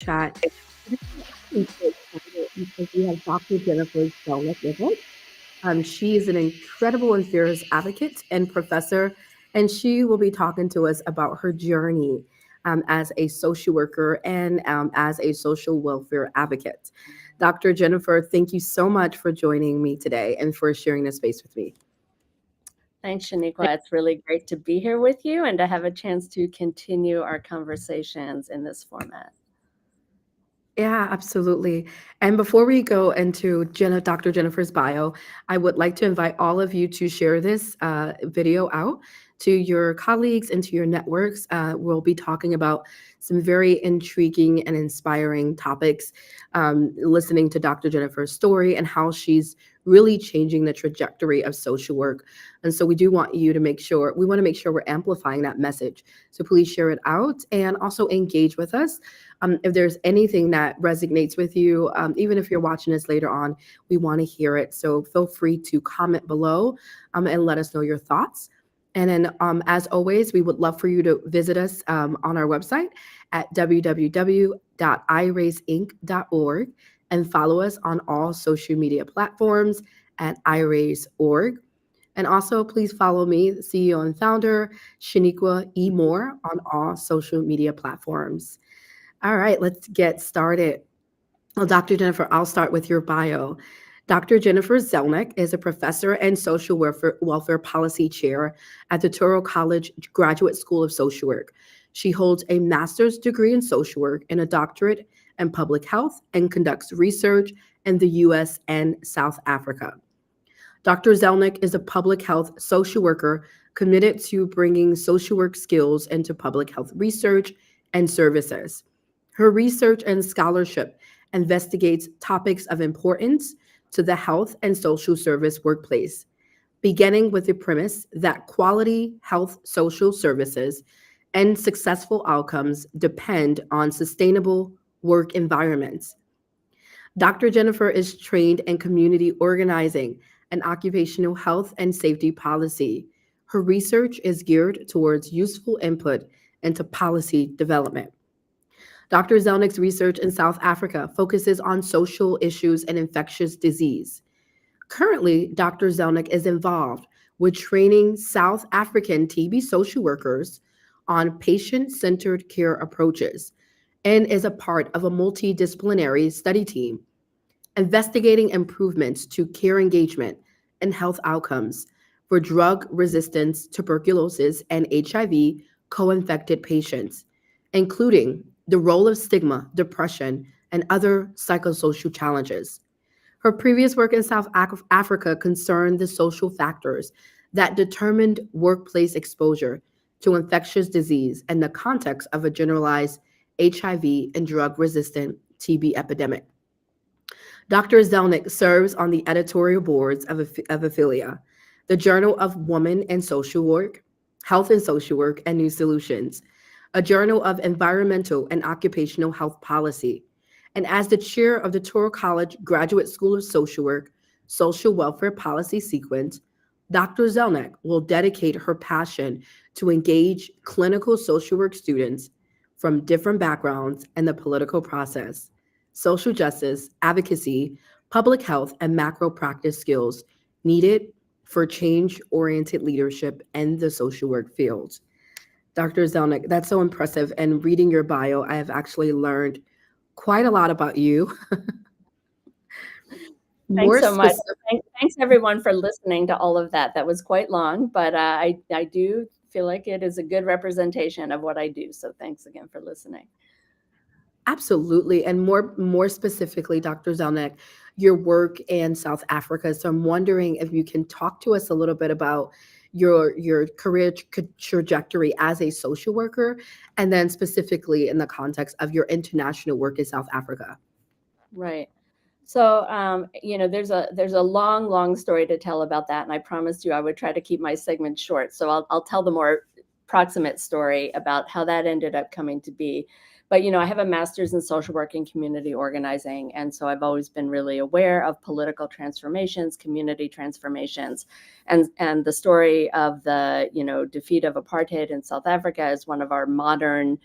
chat. I'm so excited because we have Dr. Jennifer Zelnick with us. She is an incredible and fearless advocate and professor, and she will be talking to us about her journey as a social worker and as a social welfare advocate. Dr. Jennifer, thank you so much for joining me today and for sharing this space with me. Thanks, Shaniqua. It's really great to be here with you and to have a chance to continue our conversations in this format. Yeah, absolutely. And before we go into Dr. Jennifer's bio, I would like to invite all of you to share this video out to your colleagues and to your networks. We'll be talking about some very intriguing and inspiring topics, listening to Dr. Jennifer's story and how she's really changing the trajectory of social work. And so we do want you to make sure, we want to make sure we're amplifying that message. So please share it out and also engage with us. If there's anything that resonates with you, even if you're watching this later on, we want to hear it. So feel free to comment below and let us know your thoughts. And then, as always, we would love for you to visit us on our website at www.iraisinc.org and follow us on all social media platforms at iraise.org. And also, please follow me, CEO and founder, Shaniqua E. Moore, on all social media platforms. All right, let's get started. Well, Dr. Jennifer, I'll start with your bio. Dr. Jennifer Zelnick is a professor and social welfare policy chair at the Touro College Graduate School of Social Work. She holds a master's degree in social work and a doctorate in public health and conducts research in the US and South Africa. Dr. Zelnick is a public health social worker committed to bringing social work skills into public health research and services. Her research and scholarship investigates topics of importance to the health and social service workplace, beginning with the premise that quality health social services and successful outcomes depend on sustainable work environments. Dr. Jennifer is trained in community organizing and occupational health and safety policy. Her research is geared towards useful input into policy development. Dr. Zelnick's research in South Africa focuses on social issues and infectious disease. Currently, Dr. Zelnick is involved with training South African TB social workers on patient centered care approaches and is a part of a multidisciplinary study team investigating improvements to care engagement and health outcomes for drug resistance, tuberculosis, and HIV co infected patients, including the role of stigma, depression, and other psychosocial challenges. Her previous work in South Africa concerned the social factors that determined workplace exposure to infectious disease in the context of a generalized HIV and drug resistant TB epidemic. Dr. Zelnick serves on the editorial boards of Aphilia, the Journal of Women and Social Work, Health and Social Work, and New Solutions, a journal of environmental and occupational health policy, and as the chair of the Touro College Graduate School of Social Work Social Welfare Policy Sequence, Dr. Zelnick will dedicate her passion to engage clinical social work students from different backgrounds in the political process, social justice, advocacy, public health, and macro practice skills needed for change oriented leadership in the social work field. Dr. Zelnick, that's so impressive. And reading your bio, I have actually learned quite a lot about you. Thanks More so much. specific. Thanks everyone for listening to all of that. That was quite long, but I do feel like it is a good representation of what I do. So thanks again for listening. Absolutely. And more specifically, Dr. Zelnick, your work in South Africa. So I'm wondering if you can talk to us a little bit about your career trajectory as a social worker, and then specifically in the context of your international work in South Africa. Right. So, there's a long story to tell about that, and I promised you I would try to keep my segment short. So I'll tell the more proximate story about how that ended up coming to be. But I have a master's in social work and community organizing, and so I've always been really aware of political transformations, community transformations, and the story of the defeat of apartheid in South Africa is one of our modern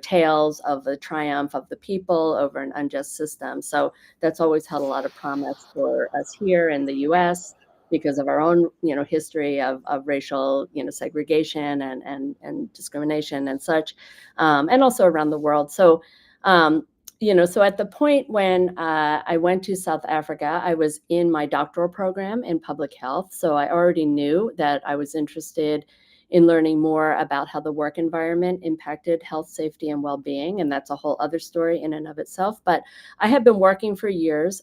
tales of the triumph of the people over an unjust system. So that's always held a lot of promise for us here in the US because of our own, history of racial, segregation and discrimination and such, and also around the world. So, so at the point when I went to South Africa, I was in my doctoral program in public health. So I already knew that I was interested in learning more about how the work environment impacted health, safety, and well-being. And that's a whole other story in and of itself. But I have been working for years,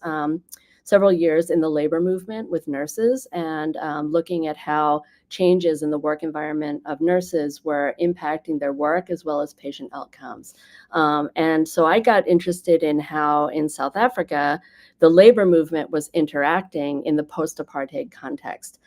several years in the labor movement with nurses and looking at how changes in the work environment of nurses were impacting their work as well as patient outcomes. And so I got interested in how in South Africa, the labor movement was interacting in the post-apartheid context.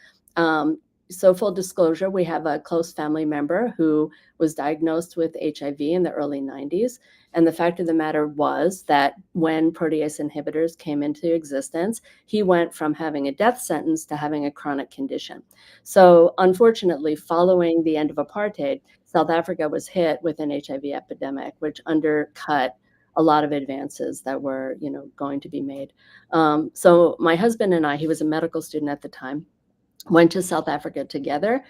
So full disclosure, we have a close family member who was diagnosed with HIV in the early 90s. And the fact of the matter was that when protease inhibitors came into existence, he went from having a death sentence to having a chronic condition. So unfortunately, following the end of apartheid, South Africa was hit with an HIV epidemic, which undercut a lot of advances that were, going to be made. So my husband and I, he was a medical student at the time, went to South Africa together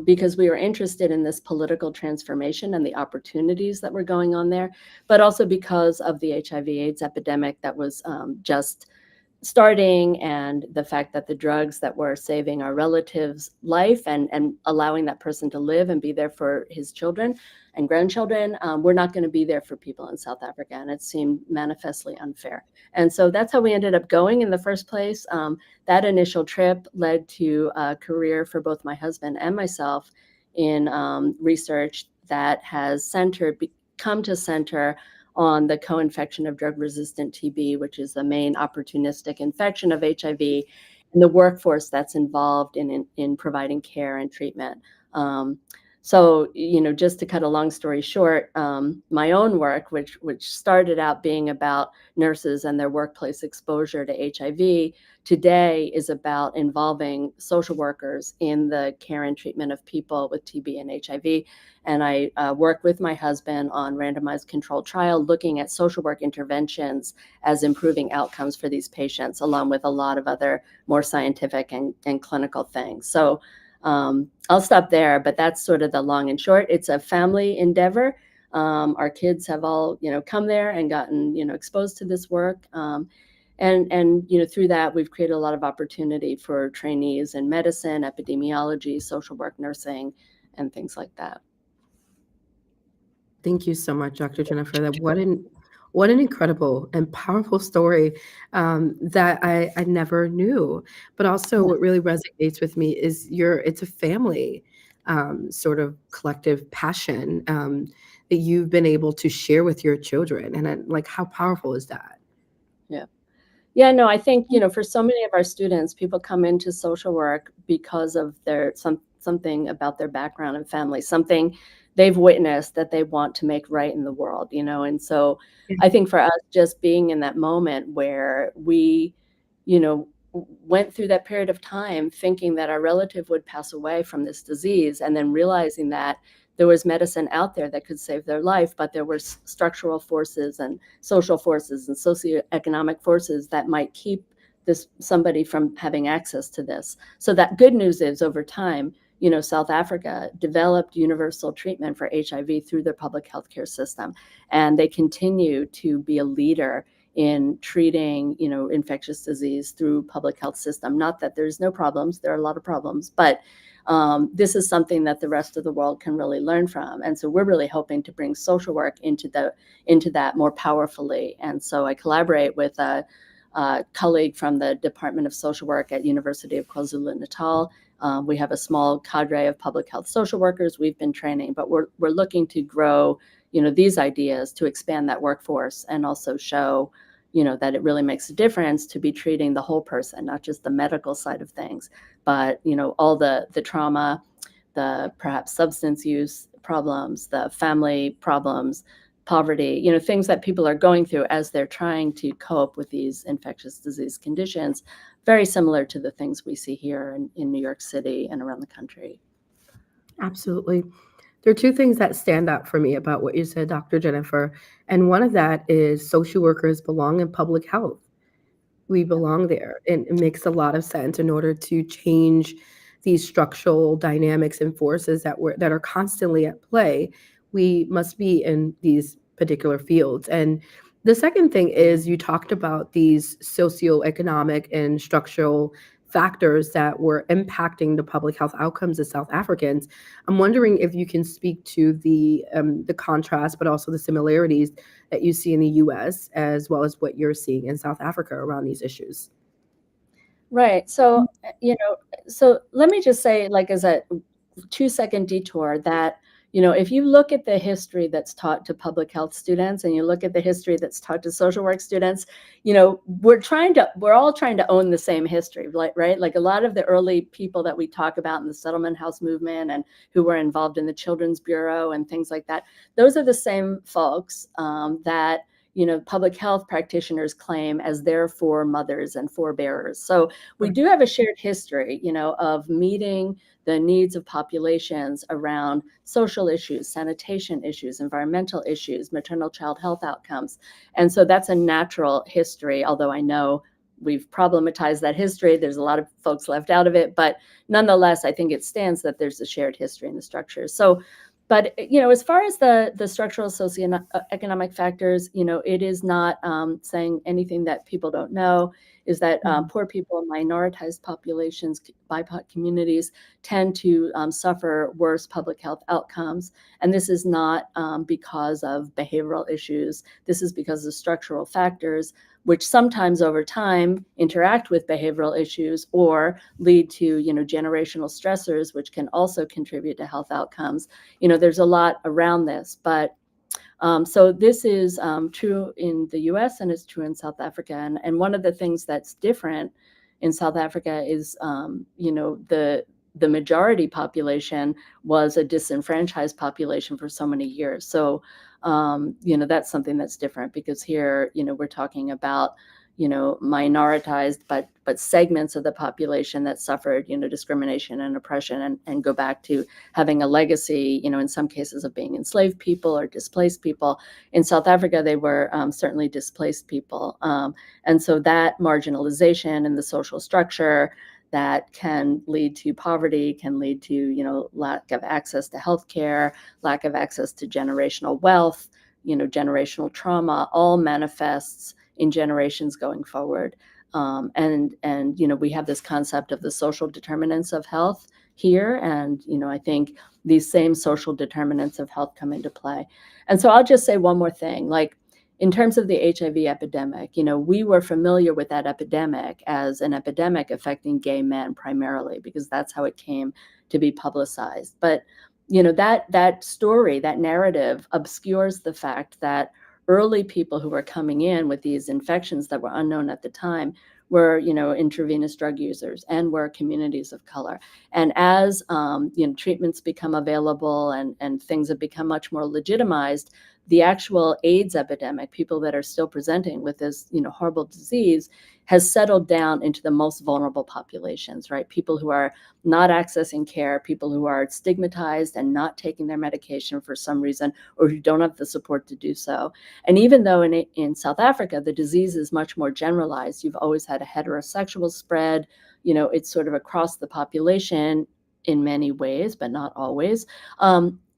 because we were interested in this political transformation and the opportunities that were going on there, but also because of the HIV/AIDS epidemic that was just starting, and the fact that the drugs that were saving our relative's life and allowing that person to live and be there for his children and grandchildren, we're not going to be there for people in South Africa. And it seemed manifestly unfair. And so that's how we ended up going in the first place. That initial trip led to a career for both my husband and myself in research that has come to center on the co-infection of drug-resistant TB, which is the main opportunistic infection of HIV, and the workforce that's involved in providing care and treatment. So, just to cut a long story short, my own work, which started out being about nurses and their workplace exposure to HIV, today is about involving social workers in the care and treatment of people with TB and HIV. And I work with my husband on randomized controlled trial, looking at social work interventions as improving outcomes for these patients, along with a lot of other more scientific and clinical things. So I'll stop there, but that's sort of the long and short. It's a family endeavor. Our kids have all, come there and gotten, exposed to this work. And through that, we've created a lot of opportunity for trainees in medicine, epidemiology, social work, nursing, and things like that. Thank you so much, Dr. Jennifer. What an incredible and powerful story that I never knew. But also, what really resonates with me is it's a family sort of collective passion that you've been able to share with your children, and like how powerful is that? Yeah. Yeah, no, I think, for so many of our students, people come into social work because of something about their background and family, something they've witnessed that they want to make right in the world, and so I think for us, just being in that moment where we, went through that period of time thinking that our relative would pass away from this disease, and then realizing that there was medicine out there that could save their life, but there were structural forces and social forces and socioeconomic forces that might keep somebody from having access to this. So that good news is, over time, South Africa developed universal treatment for HIV through their public healthcare system, and they continue to be a leader in treating, infectious disease through public health system. Not that there's no problems, there are a lot of problems, but this is something that the rest of the world can really learn from. And so we're really hoping to bring social work into that more powerfully. And so I collaborate with a colleague from the Department of Social Work at University of KwaZulu-Natal. We have a small cadre of public health social workers we've been training, but we're looking to grow, these ideas to expand that workforce and also show, that it really makes a difference to be treating the whole person, not just the medical side of things, but, all the trauma, the perhaps substance use problems, the family problems, poverty, things that people are going through as they're trying to cope with these infectious disease conditions, very similar to the things we see here in New York City and around the country. Absolutely. There are two things that stand out for me about what you said, Dr. Jennifer. And one of that is social workers belong in public health. We belong there. And it makes a lot of sense in order to change these structural dynamics and forces that are constantly at play. We must be in these particular fields. And the second thing is you talked about these socioeconomic and structural factors that were impacting the public health outcomes of South Africans. I'm wondering if you can speak to the contrast, but also the similarities that you see in the U.S. as well as what you're seeing in South Africa around these issues. Right. So, so let me just say, like, as a 2-second detour, that, if you look at the history that's taught to public health students and you look at the history that's taught to social work students, we're all trying to own the same history, right? Like a lot of the early people that we talk about in the settlement house movement and who were involved in the Children's Bureau and things like that, those are the same folks that public health practitioners claim as their foremothers and forebearers. So we do have a shared history, of meeting the needs of populations around social issues, sanitation issues, environmental issues, maternal child health outcomes. And so that's a natural history, although I know we've problematized that history. There's a lot of folks left out of it, but nonetheless, I think it stands that there's a shared history in the structures. So, but as far as the structural socioeconomic factors, it is not saying anything that people don't know. Is that poor people, minoritized populations, BIPOC communities tend to suffer worse public health outcomes. And this is not because of behavioral issues. This is because of structural factors, which sometimes over time interact with behavioral issues or lead to, generational stressors, which can also contribute to health outcomes. There's a lot around this, but so this is true in the US and it's true in South Africa. And one of the things that's different in South Africa is, the majority population was a disenfranchised population for so many years. So, that's something that's different because here, we're talking about, minoritized, but segments of the population that suffered, discrimination and oppression and go back to having a legacy, in some cases of being enslaved people or displaced people. In South Africa, they were certainly displaced people. And so that marginalization in the social structure that can lead to poverty, can lead to, lack of access to healthcare, lack of access to generational wealth, generational trauma, all manifests in generations going forward. And we have this concept of the social determinants of health here. And, I think these same social determinants of health come into play. And so I'll just say one more thing, like in terms of the HIV epidemic, we were familiar with that epidemic as an epidemic affecting gay men primarily, because that's how it came to be publicized. But, that story, that narrative obscures the fact that early people who were coming in with these infections that were unknown at the time were, intravenous drug users and were communities of color. And as, treatments become available and things have become much more legitimized, the actual AIDS epidemic, people that are still presenting with this, horrible disease, has settled down into the most vulnerable populations, right? People who are not accessing care, people who are stigmatized and not taking their medication for some reason, or who don't have the support to do so. And even though in South Africa, the disease is much more generalized, you've always had a heterosexual spread, it's sort of across the population in many ways, but not always.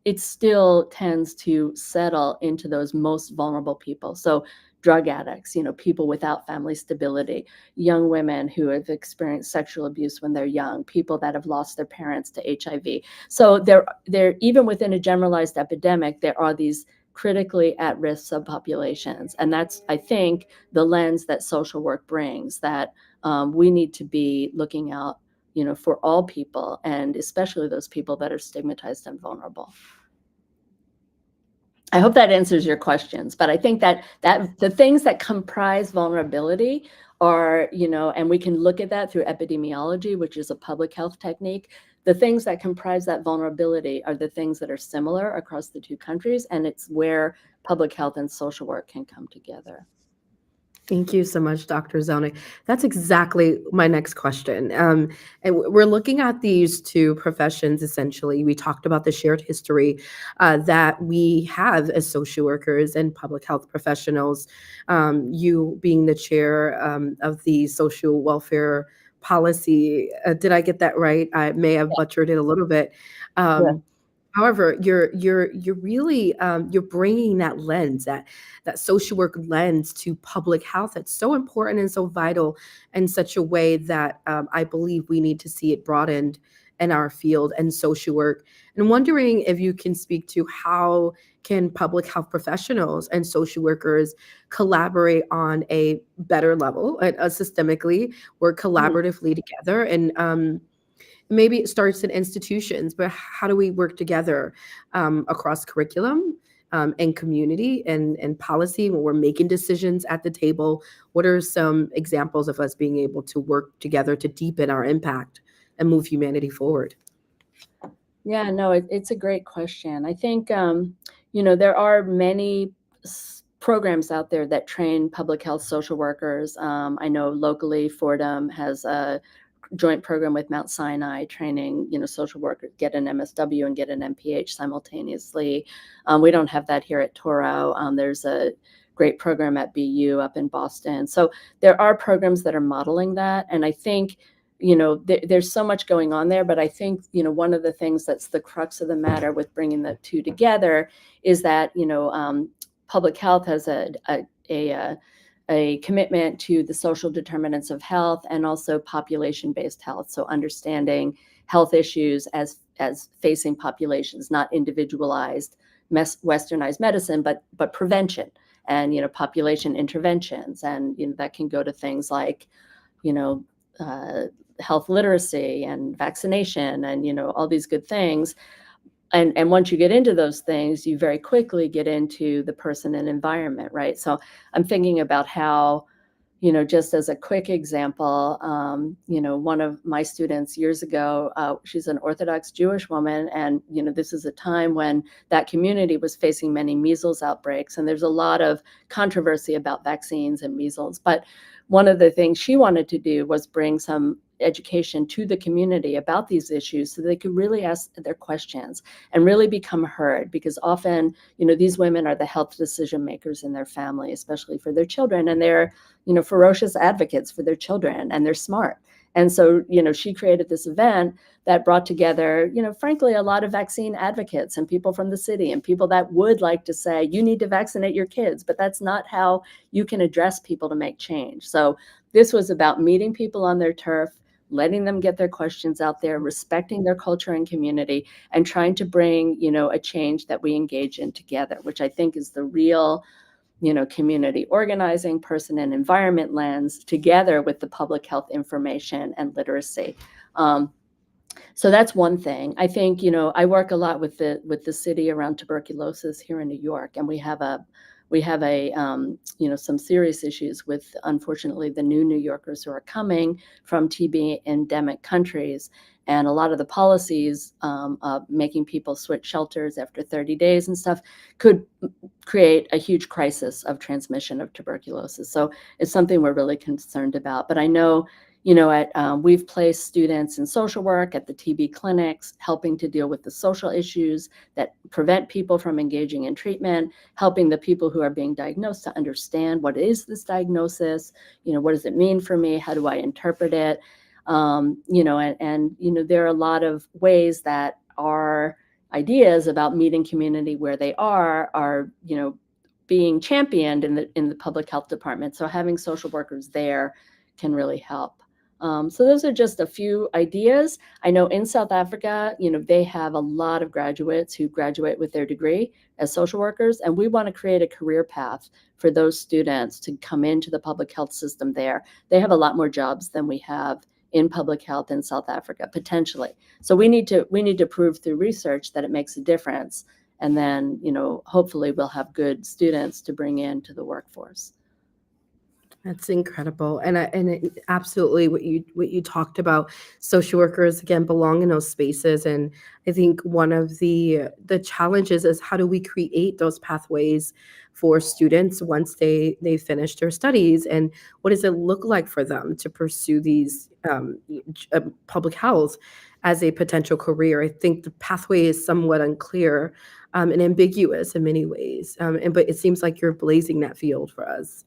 It still tends to settle into those most vulnerable people. So drug addicts, people without family stability, young women who have experienced sexual abuse when they're young, people that have lost their parents to HIV. So there even within a generalized epidemic, there are these critically at-risk subpopulations. And that's, I think, the lens that social work brings, that we need to be looking out, for all people, and especially those people that are stigmatized and vulnerable. I hope that answers your questions, but I think that the things that comprise vulnerability are, and we can look at that through epidemiology, which is a public health technique. The things that comprise that vulnerability are the things that are similar across the two countries, and it's where public health and social work can come together. Thank you so much, Dr. Zelnick. That's exactly my next question. And we're looking at these two professions essentially. We talked about the shared history that we have as social workers and public health professionals. You being the chair of the social welfare policy. Did I get that right? I may have butchered it a little bit. Yeah. Um, However, you're really you're bringing that lens, that social work lens to public health. That's so important and so vital in such a way that I believe we need to see it broadened in our field and social work. And wondering if you can speak to how can public health professionals and social workers collaborate on a better level, systemically, work Mhm. collaboratively together, and maybe it starts in institutions, but how do we work together across curriculum and community and policy when we're making decisions at the table? What are some examples of us being able to work together to deepen our impact and move humanity forward? Yeah, no, it's a great question. I think, there are many programs out there that train public health social workers. I know locally, Fordham has a joint program with Mount Sinai, training, social workers get an MSW and get an MPH simultaneously. We don't have that here at Toro. There's a great program at BU up in Boston. So there are programs that are modeling that, and I think there's so much going on there, but I think one of the things that's the crux of the matter with bringing the two together is that public health has a commitment to the social determinants of health and also population-based health. So understanding health issues as facing populations, not individualized, westernized medicine, but prevention and population interventions, and that can go to things like you know uh, health literacy and vaccination and all these good things. And once you get into those things, you very quickly get into the person and environment, right? So I'm thinking about how, just as a quick example, one of my students years ago, she's an Orthodox Jewish woman, and this is a time when that community was facing many measles outbreaks, and there's a lot of controversy about vaccines and measles. But one of the things she wanted to do was bring some education to the community about these issues so they could really ask their questions and really become heard, because often these women are the health decision makers in their family, especially for their children, and they're ferocious advocates for their children, and they're smart. And so, she created this event that brought together, frankly, a lot of vaccine advocates and people from the city and people that would like to say, you need to vaccinate your kids, but that's not how you can address people to make change. So this was about meeting people on their turf, letting them get their questions out there, respecting their culture and community, and trying to bring, a change that we engage in together, which I think is the real community organizing, person and environment lens, together with the public health information and literacy. So that's one thing. I think I work a lot with the city around tuberculosis here in New York, and we have some serious issues with, unfortunately, the New Yorkers who are coming from TB endemic countries. And a lot of the policies making people switch shelters after 30 days and stuff could create a huge crisis of transmission of tuberculosis. So it's something we're really concerned about. But I know, we've placed students in social work at the TB clinics, helping to deal with the social issues that prevent people from engaging in treatment, helping the people who are being diagnosed to understand, what is this diagnosis, what does it mean for me, how do I interpret it, and there are a lot of ways that our ideas about meeting community where they are being championed in the public health department. So having social workers there can really help. So those are just a few ideas. I know in South Africa, they have a lot of graduates who graduate with their degree as social workers, and we want to create a career path for those students to come into the public health system there. They have a lot more jobs than we have in public health in South Africa, potentially. So we need to prove through research that it makes a difference, and then hopefully we'll have good students to bring into the workforce. That's incredible, absolutely what you talked about. Social workers again belong in those spaces, and I think one of the challenges is how do we create those pathways for students once they finish their studies, and what does it look like for them to pursue these public health as a potential career? I think the pathway is somewhat unclear and ambiguous in many ways, and but it seems like you're blazing that field for us.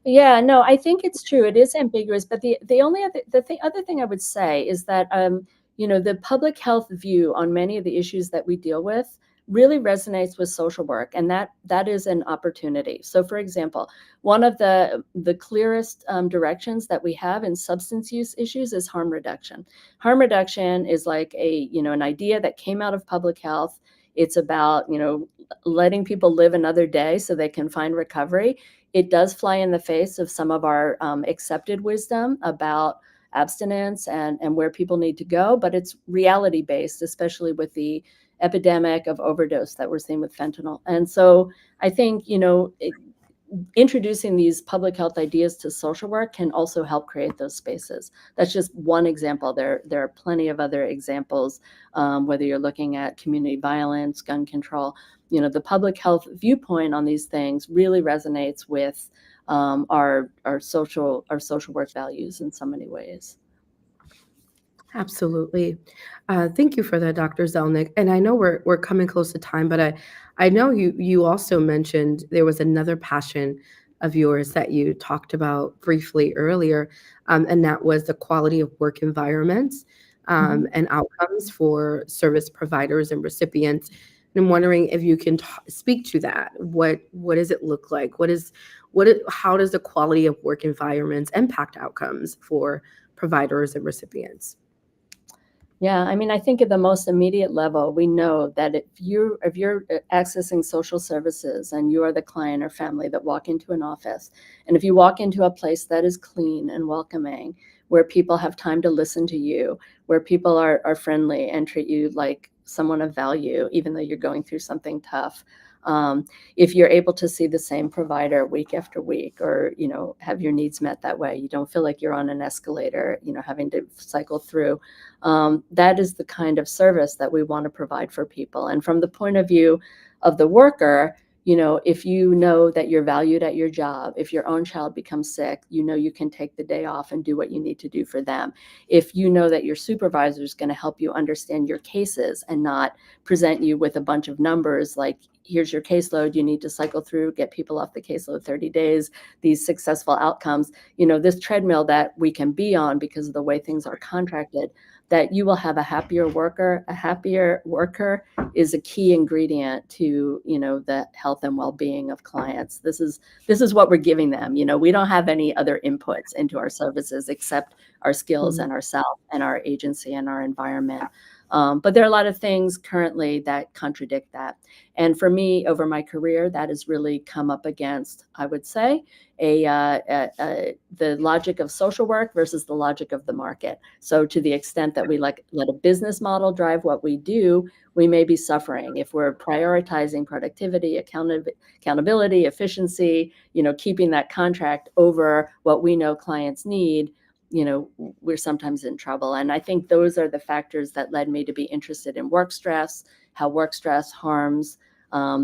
Yeah, no, I think it's true. It is ambiguous, but the only other thing I would say is that the public health view on many of the issues that we deal with really resonates with social work, and that is an opportunity. So, for example, one of the clearest directions that we have in substance use issues is harm reduction. Harm reduction is like an idea that came out of public health. It's about letting people live another day so they can find recovery. It does fly in the face of some of our accepted wisdom about abstinence and where people need to go, but it's reality based, especially with the epidemic of overdose that we're seeing with fentanyl. And so I think, introducing these public health ideas to social work can also help create those spaces. That's just one example. There are plenty of other examples, whether you're looking at community violence, gun control. The public health viewpoint on these things really resonates with our social work values in so many ways. Absolutely. Thank you for that, Dr. Zelnick. And I know we're coming close to time, but I know you also mentioned there was another passion of yours that you talked about briefly earlier, and that was the quality of work environments Mhm. and outcomes for service providers and recipients. And I'm wondering if you can speak to that. What does it look like? How does the quality of work environments impact outcomes for providers and recipients? Yeah, I mean, I think at the most immediate level, we know that if you're accessing social services and you are the client or family that walk into an office, and if you walk into a place that is clean and welcoming, where people have time to listen to you, where people are friendly and treat you like someone of value, even though you're going through something tough. Um, if you're able to see the same provider week after week, or have your needs met that way, you don't feel like you're on an escalator, having to cycle through. That is the kind of service that we want to provide for people. And from the point of view of the worker, if you know that you're valued at your job, if your own child becomes sick, you can take the day off and do what you need to do for them. If you know that your supervisor is going to help you understand your cases and not present you with a bunch of numbers like, here's your caseload, you need to cycle through, get people off the caseload 30 days, these successful outcomes, this treadmill that we can be on because of the way things are contracted, that you will have a happier worker. A happier worker is a key ingredient to the health and well-being of clients. This is what we're giving them. We don't have any other inputs into our services except our skills Mhm. and ourself and our agency and our environment. But there are a lot of things currently that contradict that. And for me, over my career, that has really come up against, I would say, the logic of social work versus the logic of the market. So to the extent that we let a business model drive what we do, we may be suffering. If we're prioritizing productivity, accountability, efficiency, keeping that contract over what we know clients need, we're sometimes in trouble. And I think those are the factors that led me to be interested in work stress, how work stress harms,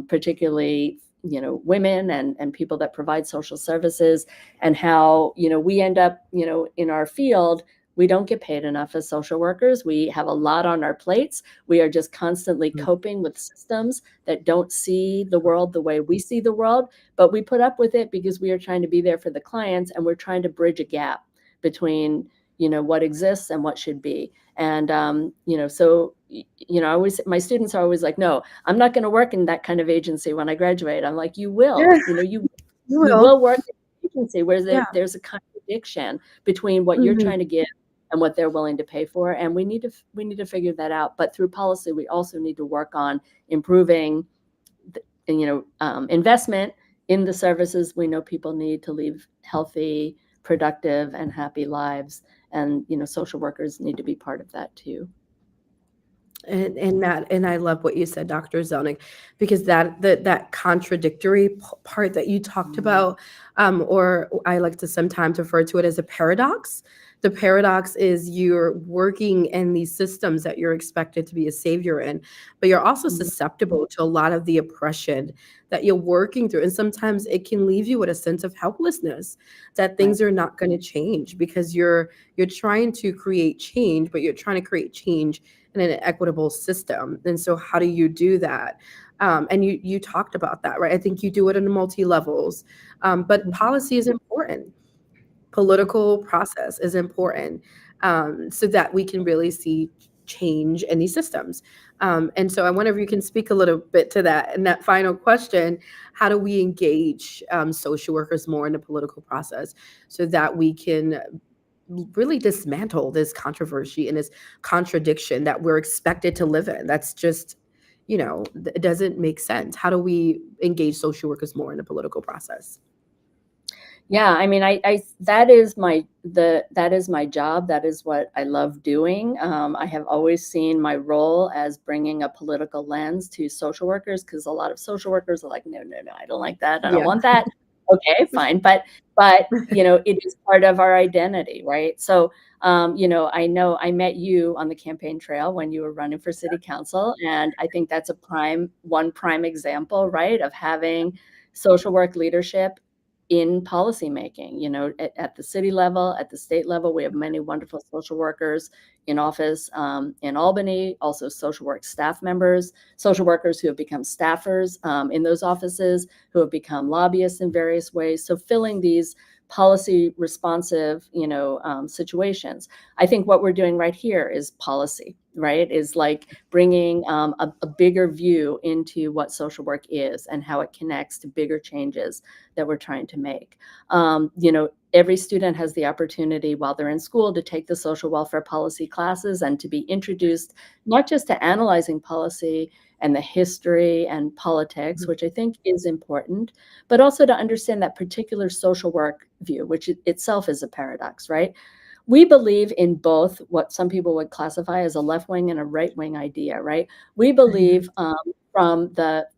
particularly women and people that provide social services, and how we end up in our field. We don't get paid enough as social workers. We have a lot on our plates. We are just constantly coping with systems that don't see the world the way we see the world, but we put up with it because we are trying to be there for the clients, and we're trying to bridge a gap between what exists and what should be. And so I always, my students are always like, no, I'm not going to work in that kind of agency when I graduate. I'm like, you will. Yeah, you You will. will work in an agency where Yeah. there's a contradiction between what you're Mhm. trying to give and what they're willing to pay for, and we need to figure that out. But through policy, we also need to work on improving investment in the services we know people need to live healthy, productive, and happy lives. And social workers need to be part of that too. And I love what you said, Dr. Zelnick, because that contradictory part that you talked about, or I like to sometimes refer to it as a paradox. The paradox is you're working in these systems that you're expected to be a savior in, but you're also Mhm. susceptible to a lot of the oppression that you're working through. And sometimes it can leave you with a sense of helplessness that Right. things are not going to change because you're trying to create change, but you're trying to create change in an equitable system. And so how do you do that? And you talked about that, right? I think you do it in multi levels, but Mhm. policy is important. Political process is important, so that we can really see change in these systems. And so I wonder if you can speak a little bit to that. And that final question: how do we engage social workers more in the political process so that we can really dismantle this controversy and this contradiction that we're expected to live in? That's just, it doesn't make sense. How do we engage social workers more in the political process? Yeah, I mean, I that is that is my job. That is what I love doing. I have always seen my role as bringing a political lens to social workers because a lot of social workers are like, no, no, no, I don't like that. I don't Yeah. want that. Okay, fine, but it is part of our identity, right? So, I know I met you on the campaign trail when you were running for city council, and I think that's one prime example, right, of having social work leadership in policymaking. At the city level, at the state level, we have many wonderful social workers in office in Albany, also social work staff members, social workers who have become staffers in those offices, who have become lobbyists in various ways. So filling these policy responsive, situations. I think what we're doing right here is policy, right? Is like bringing a bigger view into what social work is and how it connects to bigger changes that we're trying to make. Every student has the opportunity while they're in school to take the social welfare policy classes and to be introduced not just to analyzing policy and the history and politics, which I think is important, but also to understand that particular social work view, which itself is a paradox, right? We believe in both what some people would classify as a left wing and a right wing idea, right? We believe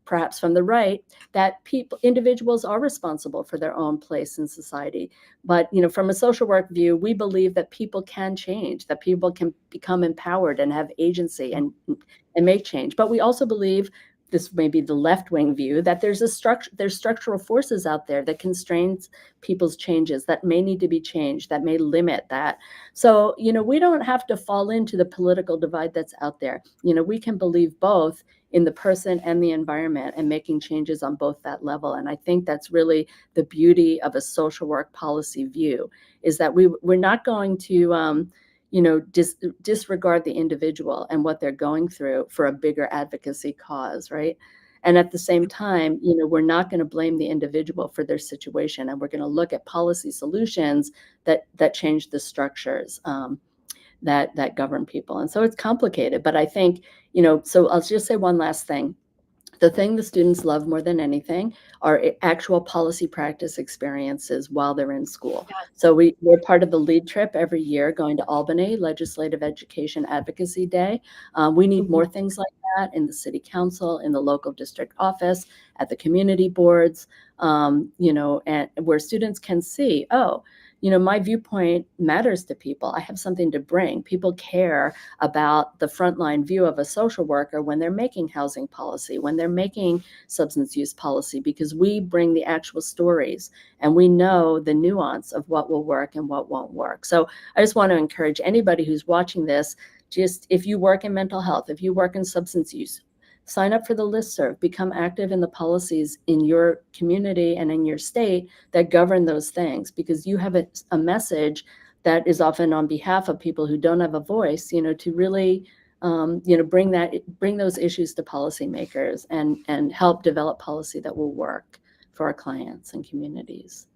perhaps from the right that individuals are responsible for their own place in society. But from a social work view, we believe that people can change, that people can become empowered and have agency and make change. But we also believe, this may be the left wing view, that there's structural forces out there that constrains people's changes, that may need to be changed, that may limit that. So, we don't have to fall into the political divide that's out there. We can believe both in the person and the environment and making changes on both that level. And I think that's really the beauty of a social work policy view, is that we're not going to disregard the individual and what they're going through for a bigger advocacy cause, right? And at the same time, we're not going to blame the individual for their situation, and we're going to look at policy solutions that change the structures that govern people. And so it's complicated, but I think, so I'll just say one last thing. The thing the students love more than anything are actual policy practice experiences while they're in school. So we're part of the lead trip every year going to Albany, Legislative Education Advocacy Day. We need more things like that in the city council, in the local district office, at the community boards, and where students can see, oh, my viewpoint matters to people. I have something to bring. People care about the frontline view of a social worker when they're making housing policy, when they're making substance use policy, because we bring the actual stories and we know the nuance of what will work and what won't work. So I just want to encourage anybody who's watching this, just if you work in mental health, if you work in substance use, sign up for the listserv, become active in the policies in your community and in your state that govern those things, because you have a message that is often on behalf of people who don't have a voice, to really, bring those issues to policymakers and help develop policy that will work for our clients and communities.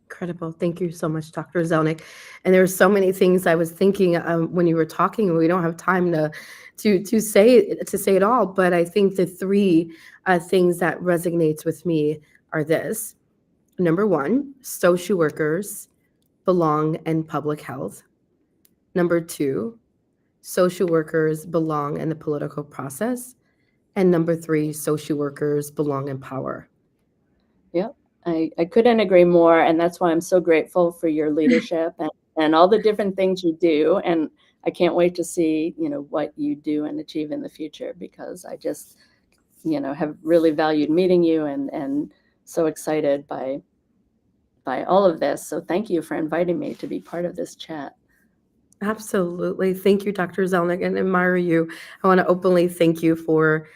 Incredible. Thank you so much, Dr. Zelnick. And there are so many things I was thinking when you were talking, and we don't have time to say it all. But I think the three things that resonates with me are this: number one, social workers belong in public health. Number two, social workers belong in the political process. And number three, social workers belong in power. Yep. I couldn't agree more. And that's why I'm so grateful for your leadership and all the different things you do. And I can't wait to see, what you do and achieve in the future, because I just, have really valued meeting you and so excited by all of this. So thank you for inviting me to be part of this chat. Absolutely. Thank you, Dr. Zelnick, and admire you. I want to openly thank you for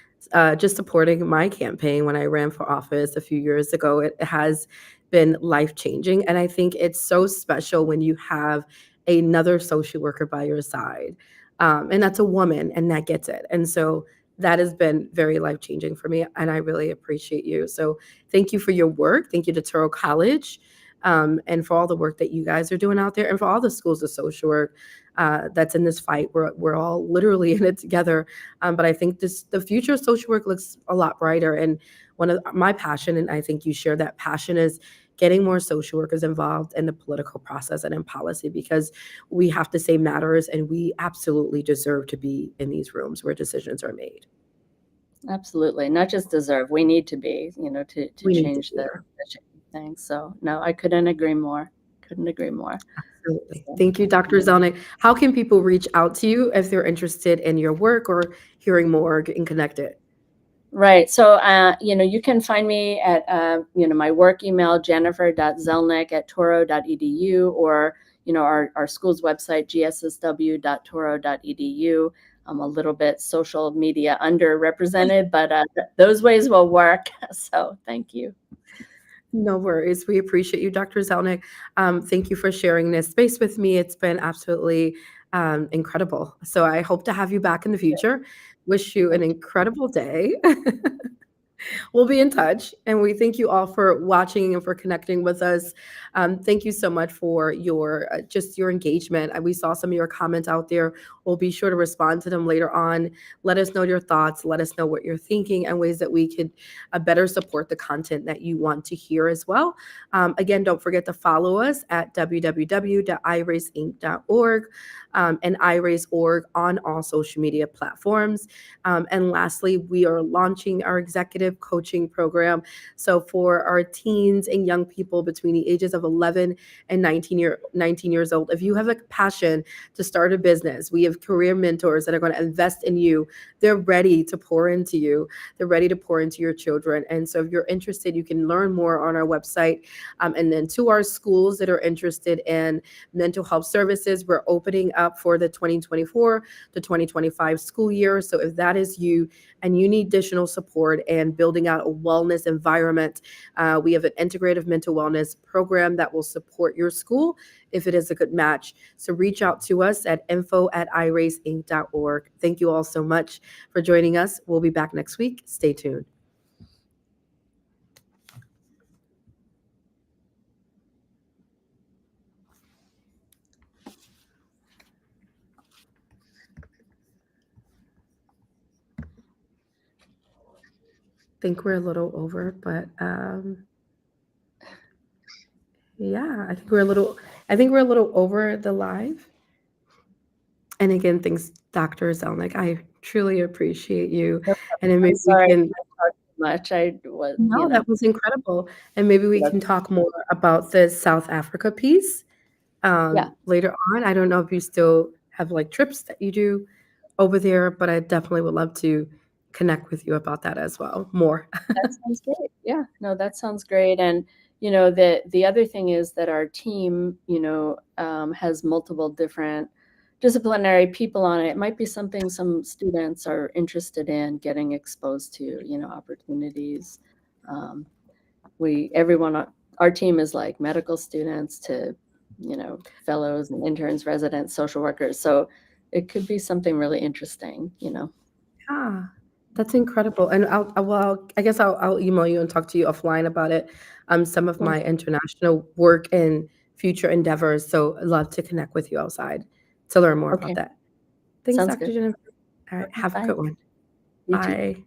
just supporting my campaign when I ran for office a few years ago. It has been life changing. And I think it's so special when you have another social worker by your side. And that's a woman, and that gets it. And so that has been very life changing for me. And I really appreciate you. So thank you for your work. Thank you to Turo College. And for all the work that you guys are doing out there, and for all the schools of social work that's in this fight. We're all literally in it together. But I think the future of social work looks a lot brighter. And one of my passion, and I think you share that passion, is getting more social workers involved in the political process and in policy, because we have to say matters, and we absolutely deserve to be in these rooms where decisions are made. Absolutely. Not just deserve, we need to be, to We need to change be there. the thing. So no, I couldn't agree more. Couldn't agree more. Absolutely. So, Thank you, Dr. Zelnick. How can people reach out to you if they're interested in your work or hearing more or getting connected? right. So, you can find me at, my work email, jennifer.zelnick@toro.edu, or, our school's website, gssw.toro.edu. I'm a little bit social media underrepresented, but those ways will work. So thank you. No worries. We appreciate you, Dr. Zelnick. Thank you for sharing this space with me. It's been absolutely incredible. So I hope to have you back in the future. Wish you an Thank you. incredible day. We'll be in touch, and we thank you all for watching and for connecting with us. Thank you so much for your just your engagement. We saw some of your comments out there. We'll be sure to respond to them later on. Let us know your thoughts. Let us know what you're thinking and ways that we could better support the content that you want to hear as well. Again, don't forget to follow us at www.iraceinc.org and iRace.org on all social media platforms. And lastly, we are launching our executive coaching program. So for our teens and young people between the ages of 11 and 19 years old, if you have a passion to start a business, we have career mentors that are going to invest in you. They're ready to pour into you. They're ready to pour into your children. And so if you're interested, you can learn more on our website. And then to our schools that are interested in mental health services, we're opening up for the 2024 to 2025 school year. So if that is you and you need additional support and building out a wellness environment, we have an integrative mental wellness program that will support your school if it is a good match. So reach out to us at info@iraceinc.org. Thank you all so much for joining us. We'll be back next week. Stay tuned. Think we're a little over, but yeah, I think we're a little over the live. And again, thanks, Dr. Zelnick. I truly appreciate you. No And then problem. I'm maybe we sorry can, I talked too much. I was, no, that was incredible. And maybe we can talk more about the South Africa piece yeah, later on. I don't know if you still have like trips that you do over there, but I definitely would love to connect with you about that as well. More. that sounds great. Yeah, no, that sounds great. And the other thing is that our team, has multiple different disciplinary people on it. It might be something some students are interested in getting exposed to, opportunities. Um, everyone, our team is like medical students to, fellows and interns, residents, social workers. So it could be something really interesting. Yeah, that's incredible. And I guess I'll email you and talk to you offline about it. Some of my Sounds international work and future endeavors. So I'd love to connect with you outside to learn more about okay. that. Thanks, Sounds Dr. good. Jennifer. All right, Okay, have a bye. good one. You too. Bye.